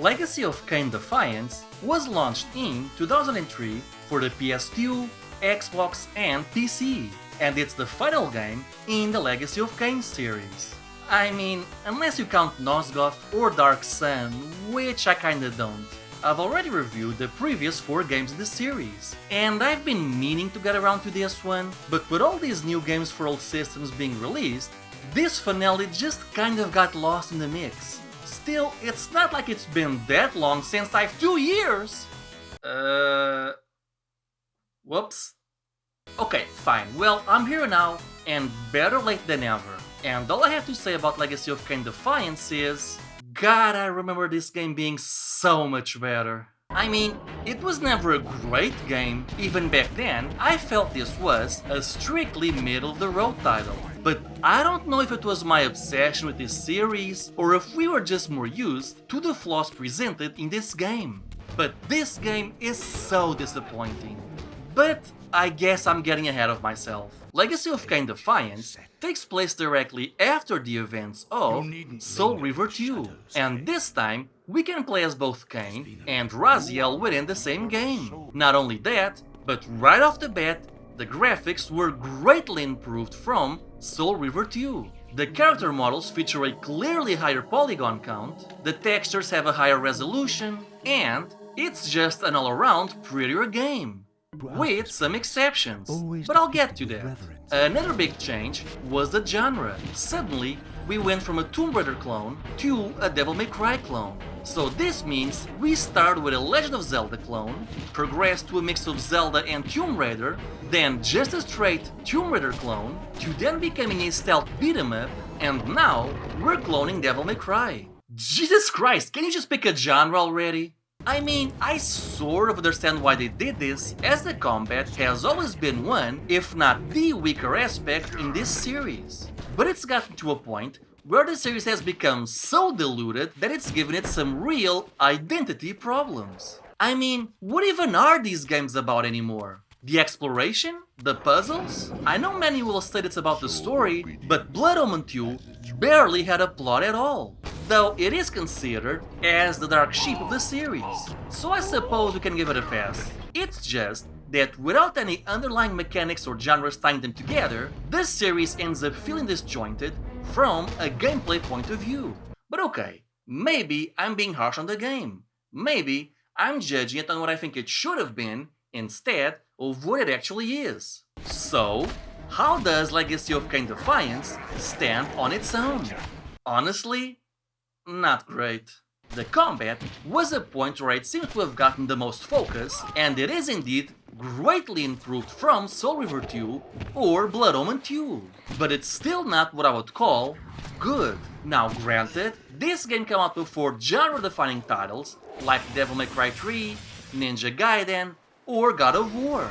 Legacy of Kain Defiance was launched in 2003 for the PS2, Xbox and PC, and it's the final game in the Legacy of Kain series. I mean, unless you count Nosgoth or Dark Sun, which I kinda don't. I've already reviewed the previous 4 games in the series, and I've been meaning to get around to this one, but with all these new games for old systems being released, this finale just kind of got lost in the mix. Still, it's not like it's been that long since 2 years! Whoops. Okay, fine, well, I'm here now, and better late than never. And all I have to say about Legacy of Kain Defiance is... God, I remember this game being so much better. I mean, it was never a great game. Even back then, I felt this was a strictly middle-of-the-road title. But I don't know if it was my obsession with this series, or if we were just more used to the flaws presented in this game. But this game is so disappointing. But I guess I'm getting ahead of myself. Legacy of Kain Defiance takes place directly after the events of Soul River 2, and this time we can play as both Kain and Raziel within the same game. Not only that, but right off the bat, the graphics were greatly improved from Soul River 2. The character models feature a clearly higher polygon count, the textures have a higher resolution, and it's just an all-around prettier game. With some exceptions, but I'll get to that. Another big change was the genre. Suddenly, we went from a Tomb Raider clone to a Devil May Cry clone. So this means we started with a Legend of Zelda clone, progressed to a mix of Zelda and Tomb Raider, then just a straight Tomb Raider clone, to then becoming a stealth beat-em up, and now we're cloning Devil May Cry. Jesus Christ, can you just pick a genre already? I mean, I sort of understand why they did this, as the combat has always been one, if not the weaker aspect in this series. But it's gotten to a point where the series has become so diluted that it's given it some real identity problems. I mean, what even are these games about anymore? The exploration? The puzzles? I know many will say it's about the story, but Blood Omen 2 barely had a plot at all. Though it is considered as the dark sheep of the series, so I suppose we can give it a pass. It's just that without any underlying mechanics or genres tying them together, this series ends up feeling disjointed from a gameplay point of view. But okay, maybe I'm being harsh on the game. Maybe I'm judging it on what I think it should have been instead of what it actually is. So, how does Legacy of Kain Defiance stand on its own? Honestly, not great. The combat was a point where it seemed to have gotten the most focus, and it is indeed greatly improved from Soul River 2 or Blood Omen 2. But it's still not what I would call good. Now granted, this game came out before genre-defining titles like Devil May Cry 3, Ninja Gaiden, or God of War.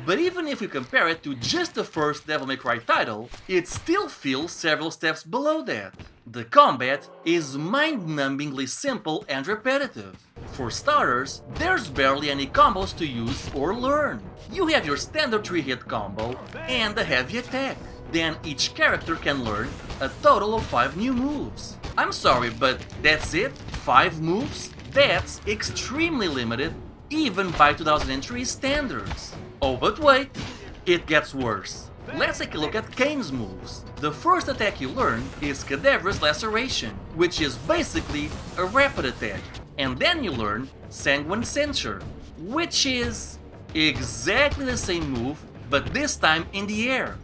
But even if you compare it to just the first Devil May Cry title, it still feels several steps below that. The combat is mind-numbingly simple and repetitive. For starters, there's barely any combos to use or learn. You have your standard 3-hit combo and a heavy attack. Then each character can learn a total of 5 new moves. I'm sorry, but that's it? 5 moves? That's extremely limited, even by 2003 standards. Oh, but wait, it gets worse. Let's take a look at Kain's moves. The first attack you learn is Cadaverous Laceration, which is basically a rapid attack. And then you learn Sanguine Censure, which is exactly the same move, but this time in the air.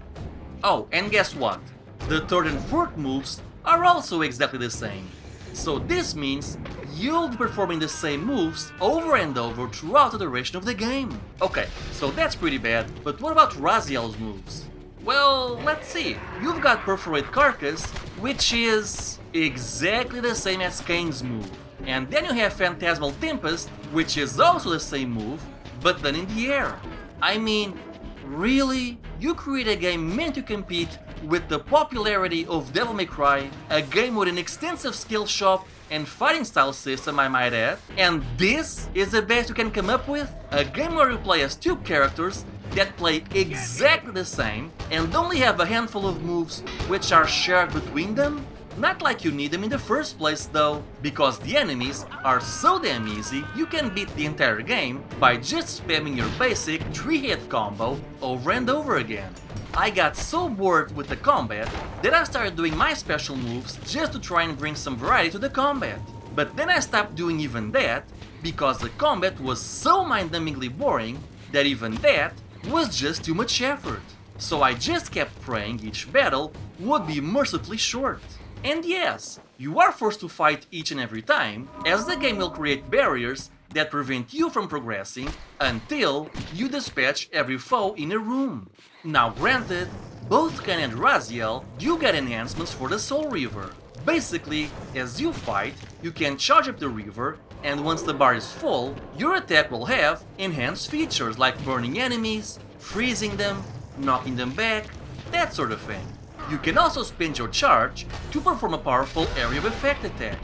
Oh, and guess what? The third and fourth moves are also exactly the same. So this means you'll be performing the same moves over and over throughout the duration of the game. Okay, so that's pretty bad, but what about Raziel's moves? Well, let's see. You've got Perforate Carcass, which is exactly the same as Kain's move. And then you have Phantasmal Tempest, which is also the same move, but done in the air. I mean, really? You create a game meant to compete with the popularity of Devil May Cry, a game with an extensive skill shop and fighting style system, I might add, and this is the best you can come up with? A game where you play as 2 characters that play exactly the same and only have a handful of moves which are shared between them? Not like you need them in the first place though, because the enemies are so damn easy you can beat the entire game by just spamming your basic 3-hit combo over and over again. I got so bored with the combat that I started doing my special moves just to try and bring some variety to the combat. But then I stopped doing even that because the combat was so mind-numbingly boring that even that was just too much effort. So I just kept praying each battle would be mercifully short. And yes, you are forced to fight each and every time, as the game will create barriers that prevent you from progressing until you dispatch every foe in a room. Now granted, both Kain and Raziel do get enhancements for the Soul Reaver. Basically, as you fight, you can charge up the Reaver, and once the bar is full, your attack will have enhanced features like burning enemies, freezing them, knocking them back, that sort of thing. You can also spend your charge to perform a powerful area of effect attack.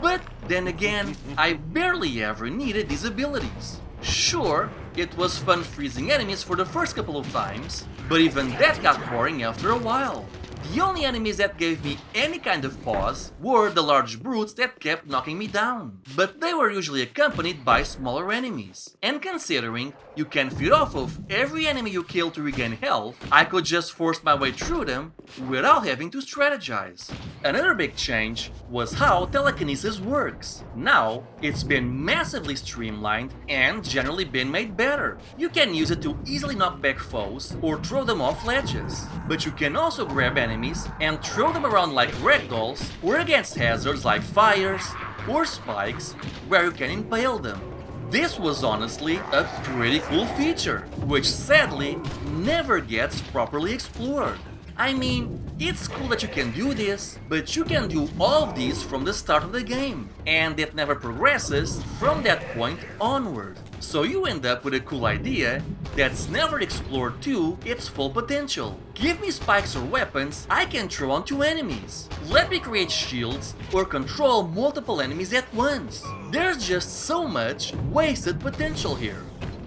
But then again, I barely ever needed these abilities. Sure, it was fun freezing enemies for the first couple of times, but even that got boring after a while. The only enemies that gave me any kind of pause were the large brutes that kept knocking me down, but they were usually accompanied by smaller enemies. And considering you can feed off of every enemy you kill to regain health, I could just force my way through them without having to strategize. Another big change was how telekinesis works. Now, it's been massively streamlined and generally been made better. You can use it to easily knock back foes or throw them off ledges, but you can also grab enemies and throw them around like ragdolls or against hazards like fires or spikes where you can impale them. This was honestly a pretty cool feature, which sadly never gets properly explored. I mean, it's cool that you can do this, but you can do all of these from the start of the game, and it never progresses from that point onward. So you end up with a cool idea that's never explored to its full potential. Give me spikes or weapons I can throw onto enemies. Let me create shields or control multiple enemies at once. There's just so much wasted potential here.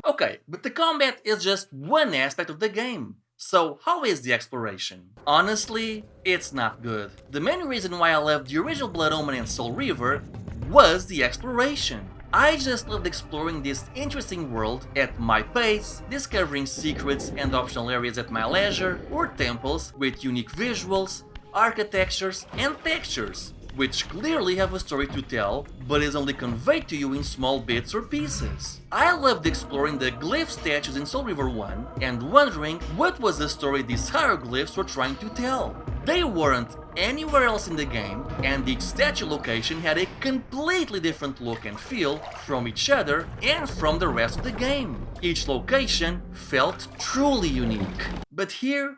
Okay, but the combat is just one aspect of the game. So how is the exploration? Honestly, it's not good. The main reason why I left the original Blood Omen and Soul Reaver was the exploration. I just loved exploring this interesting world at my pace, discovering secrets and optional areas at my leisure, or temples with unique visuals, architectures, and textures, which clearly have a story to tell, but is only conveyed to you in small bits or pieces. I loved exploring the glyph statues in Soul Reaver 1 and wondering what was the story these hieroglyphs were trying to tell. They weren't anywhere else in the game, and each statue location had a completely different look and feel from each other and from the rest of the game. Each location felt truly unique. But here,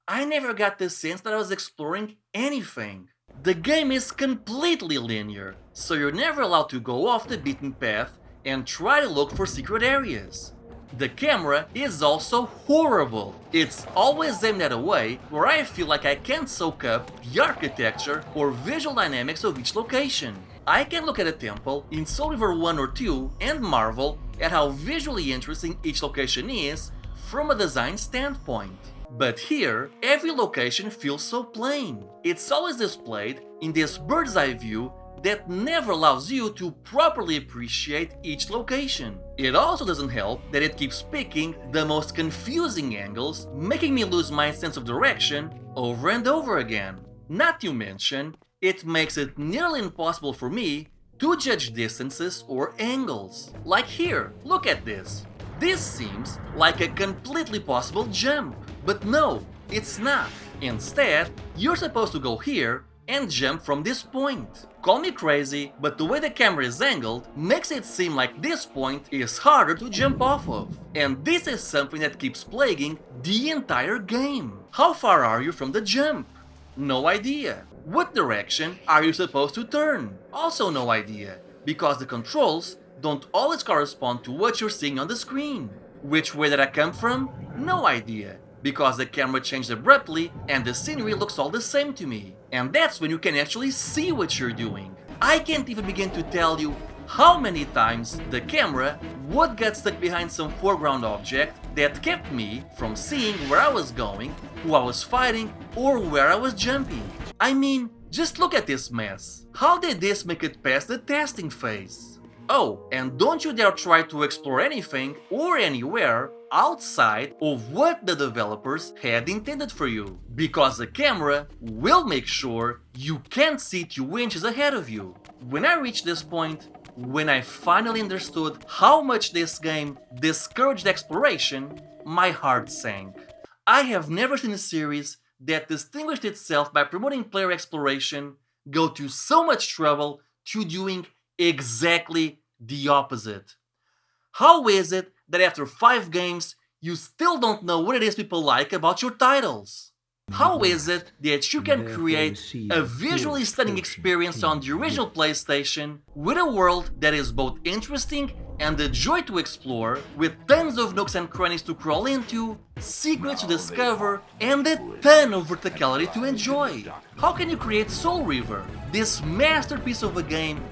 I never got the sense that I was exploring anything. The game is completely linear, so you're never allowed to go off the beaten path and try to look for secret areas. The camera is also horrible. It's always aimed at a way where I feel like I can't soak up the architecture or visual dynamics of each location. I can look at a temple in Soul Reaver 1 or 2 and marvel at how visually interesting each location is from a design standpoint. But here, every location feels so plain. It's always displayed in this bird's eye view that never allows you to properly appreciate each location. It also doesn't help that it keeps picking the most confusing angles, making me lose my sense of direction over and over again. Not to mention, it makes it nearly impossible for me to judge distances or angles. Like here, look at this. This seems like a completely possible jump, but no, it's not. Instead, you're supposed to go here and jump from this point. Call me crazy, but the way the camera is angled makes it seem like this point is harder to jump off of. And this is something that keeps plaguing the entire game. How far are you from the jump? No idea. What direction are you supposed to turn? Also no idea, because the controls don't always correspond to what you're seeing on the screen. Which way did I come from? No idea, because the camera changed abruptly and the scenery looks all the same to me. And that's when you can actually see what you're doing. I can't even begin to tell you how many times the camera would get stuck behind some foreground object that kept me from seeing where I was going, who I was fighting, or where I was jumping. I mean, Just look at this mess. How did this make it past the testing phase? Oh, and don't you dare try to explore anything or anywhere outside of what the developers had intended for you, because the camera will make sure you can't see 2 inches ahead of you. When I reached this point, when I finally understood how much this game discouraged exploration, my heart sank. I have never seen a series that distinguished itself by promoting player exploration go to so much trouble to doing exactly the opposite. How is it that after 5 games, you still don't know what it is people like about your titles? How is it that you can create a visually stunning experience on the original PlayStation with a world that is both interesting and a joy to explore, with tons of nooks and crannies to crawl into, secrets to discover, and a ton of verticality to enjoy? How can you create Soul Reaver, this masterpiece of a game,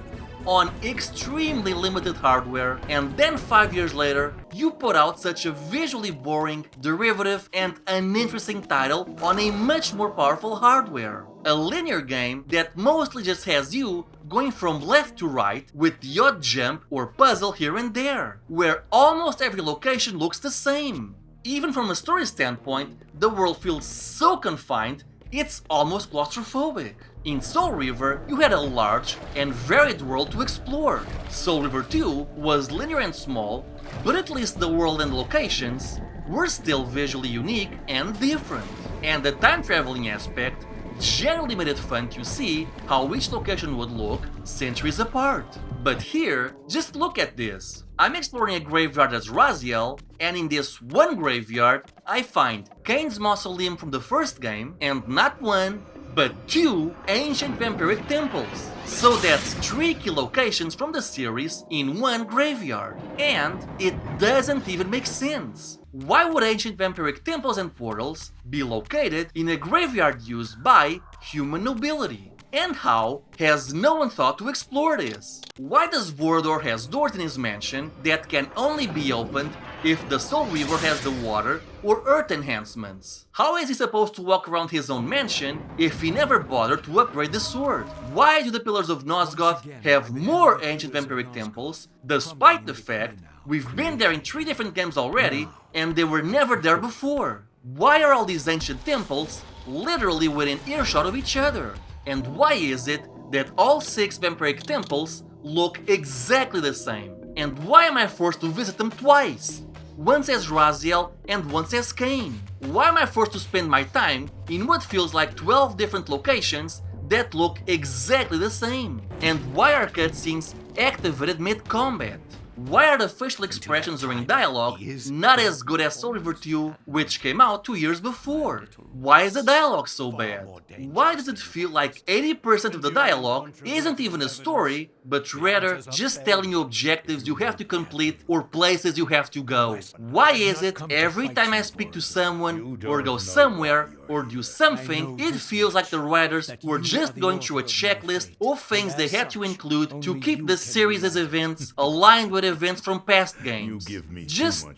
on extremely limited hardware, and then 5 years later, you put out such a visually boring, derivative, and uninteresting title on a much more powerful hardware? A linear game that mostly just has you going from left to right with the odd jump or puzzle here and there, where almost every location looks the same. Even from a story standpoint, the world feels so confined, it's almost claustrophobic. In Soul Reaver, you had a large and varied world to explore. Soul Reaver 2 was linear and small, but at least the world and locations were still visually unique and different. And the time-traveling aspect generally made it fun to see how each location would look centuries apart. But here, just look at this. I'm exploring a graveyard as Raziel, and in this one graveyard, I find Kain's mausoleum from the first game, and not one, but 2 ancient vampiric temples. So that's 3 key locations from the series in one graveyard. And it doesn't even make sense. Why would ancient vampiric temples and portals be located in a graveyard used by human nobility? And how has no one thought to explore this? Why does Vorador has doors in his mansion that can only be opened if the Soul Reaver has the water or earth enhancements? How is he supposed to walk around his own mansion if he never bothered to upgrade the sword? Why do the Pillars of Nosgoth have more ancient vampiric temples, despite the fact we've been there in 3 different games already and they were never there before? Why are all these ancient temples literally within earshot of each other? And why is it that all 6 vampiric temples look exactly the same? And why am I forced to visit them twice? Once as Raziel and once as Kain? Why am I forced to spend my time in what feels like 12 different locations that look exactly the same? And why are cutscenes activated mid-combat? Why are the facial expressions during dialogue not as good as Soul Reaver 2, which came out 2 years before? Why is the dialogue so bad? Why does it feel like 80% of the dialogue isn't even a story, but rather just telling you objectives you have to complete or places you have to go? Why is it every time I speak to someone, or go somewhere, or do something, it feels like the writers were just going through a checklist of things they had to include to keep the series' events aligned with events from past games? Just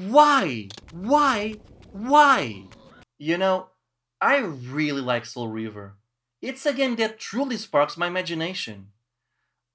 why? Why? You know, I really like Soul Reaver. It's a game that truly sparks my imagination.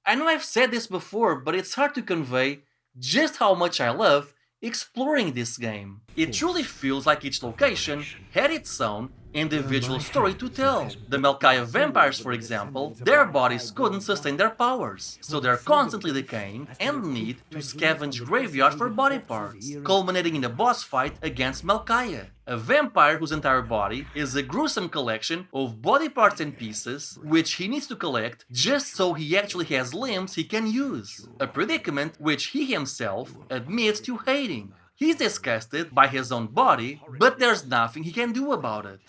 I know I've said this before, but it's hard to convey just how much I love exploring this game. It truly feels like each location had its own individual story to tell. The Melkaya vampires, for example, their bodies couldn't sustain their powers, so they're constantly decaying and need to scavenge graveyards for body parts, culminating in a boss fight against Melkaya, a vampire whose entire body is a gruesome collection of body parts and pieces, which he needs to collect just so he actually has limbs he can use, a predicament which he himself admits to hating. He's disgusted by his own body, but there's nothing he can do about it.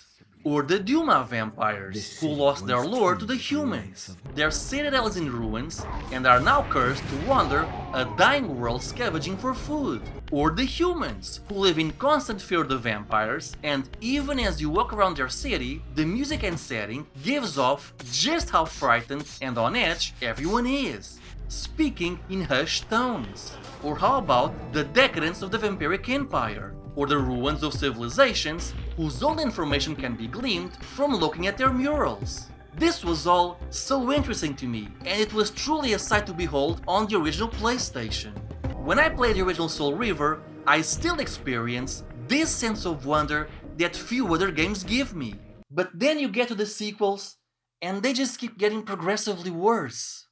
Or the Duma vampires, who lost their lore to the humans. Their citadel is in ruins and are now cursed to wander a dying world scavenging for food. Or the humans, who live in constant fear of the vampires, and even as you walk around their city, the music and setting gives off just how frightened and on edge everyone is, speaking in hushed tones. Or how about the decadence of the vampiric empire? Or the ruins of civilizations whose old information can be gleaned from looking at their murals. This was all so interesting to me, and it was truly a sight to behold on the original PlayStation. When I played the original Soul River, I still experience this sense of wonder that few other games give me. But then you get to the sequels, and they just keep getting progressively worse.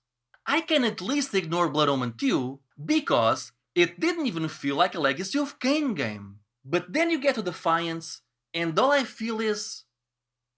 I can at least ignore Blood Omen 2, because it didn't even feel like a Legacy of Kain game. But then you get to Defiance, and all I feel is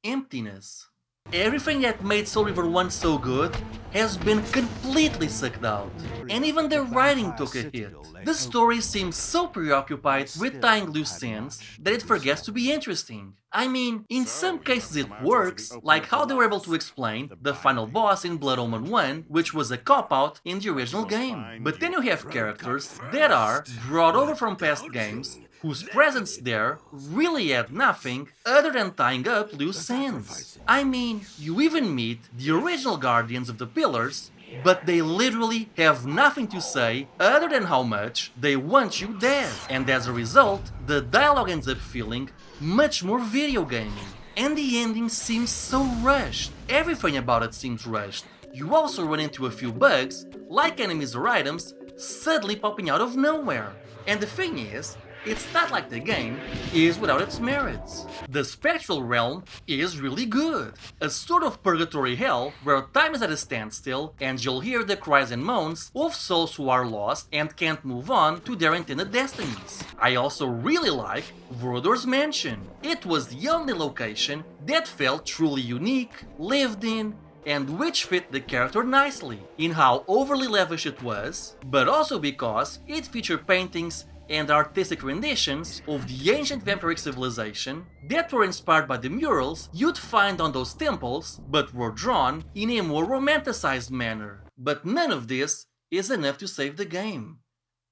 emptiness. Everything that made Soul River 1 so good has been completely sucked out, and even the writing took a hit. The story seems so preoccupied with tying loose ends that it forgets to be interesting. I mean, in some cases it works, like how they were able to explain the final boss in Blood Omen 1, which was a cop-out in the original game. But then you have characters that are brought over from past games, whose presence there really had nothing other than tying up loose ends. I mean, you even meet the original Guardians of the Pillars, but they literally have nothing to say other than how much they want you dead. And as a result, the dialogue ends up feeling much more video gaming. And the ending seems so rushed. Everything about it seems rushed. You also run into a few bugs, like enemies or items, suddenly popping out of nowhere. And the thing is, it's not like the game is without its merits. The spectral realm is really good. A sort of purgatory hell where time is at a standstill and you'll hear the cries and moans of souls who are lost and can't move on to their intended destinies. I also really like Vorodor's mansion. It was the only location that felt truly unique, lived in, and which fit the character nicely in how overly lavish it was, but also because it featured paintings and artistic renditions of the ancient vampiric civilization that were inspired by the murals you'd find on those temples, but were drawn in a more romanticized manner. But none of this is enough to save the game.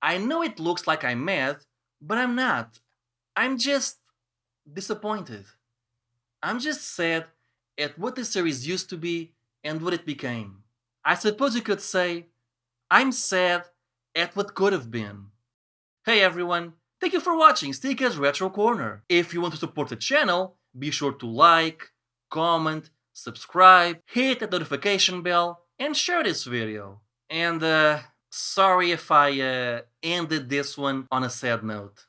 I know it looks like I'm mad, but I'm not. I'm just disappointed. I'm just sad at what the series used to be and what it became. I suppose you could say, I'm sad at what could have been. Hey everyone, thank you for watching Stika's Retro Corner. If you want to support the channel, be sure to like, comment, subscribe, hit that notification bell, and share this video. And sorry if I ended this one on a sad note.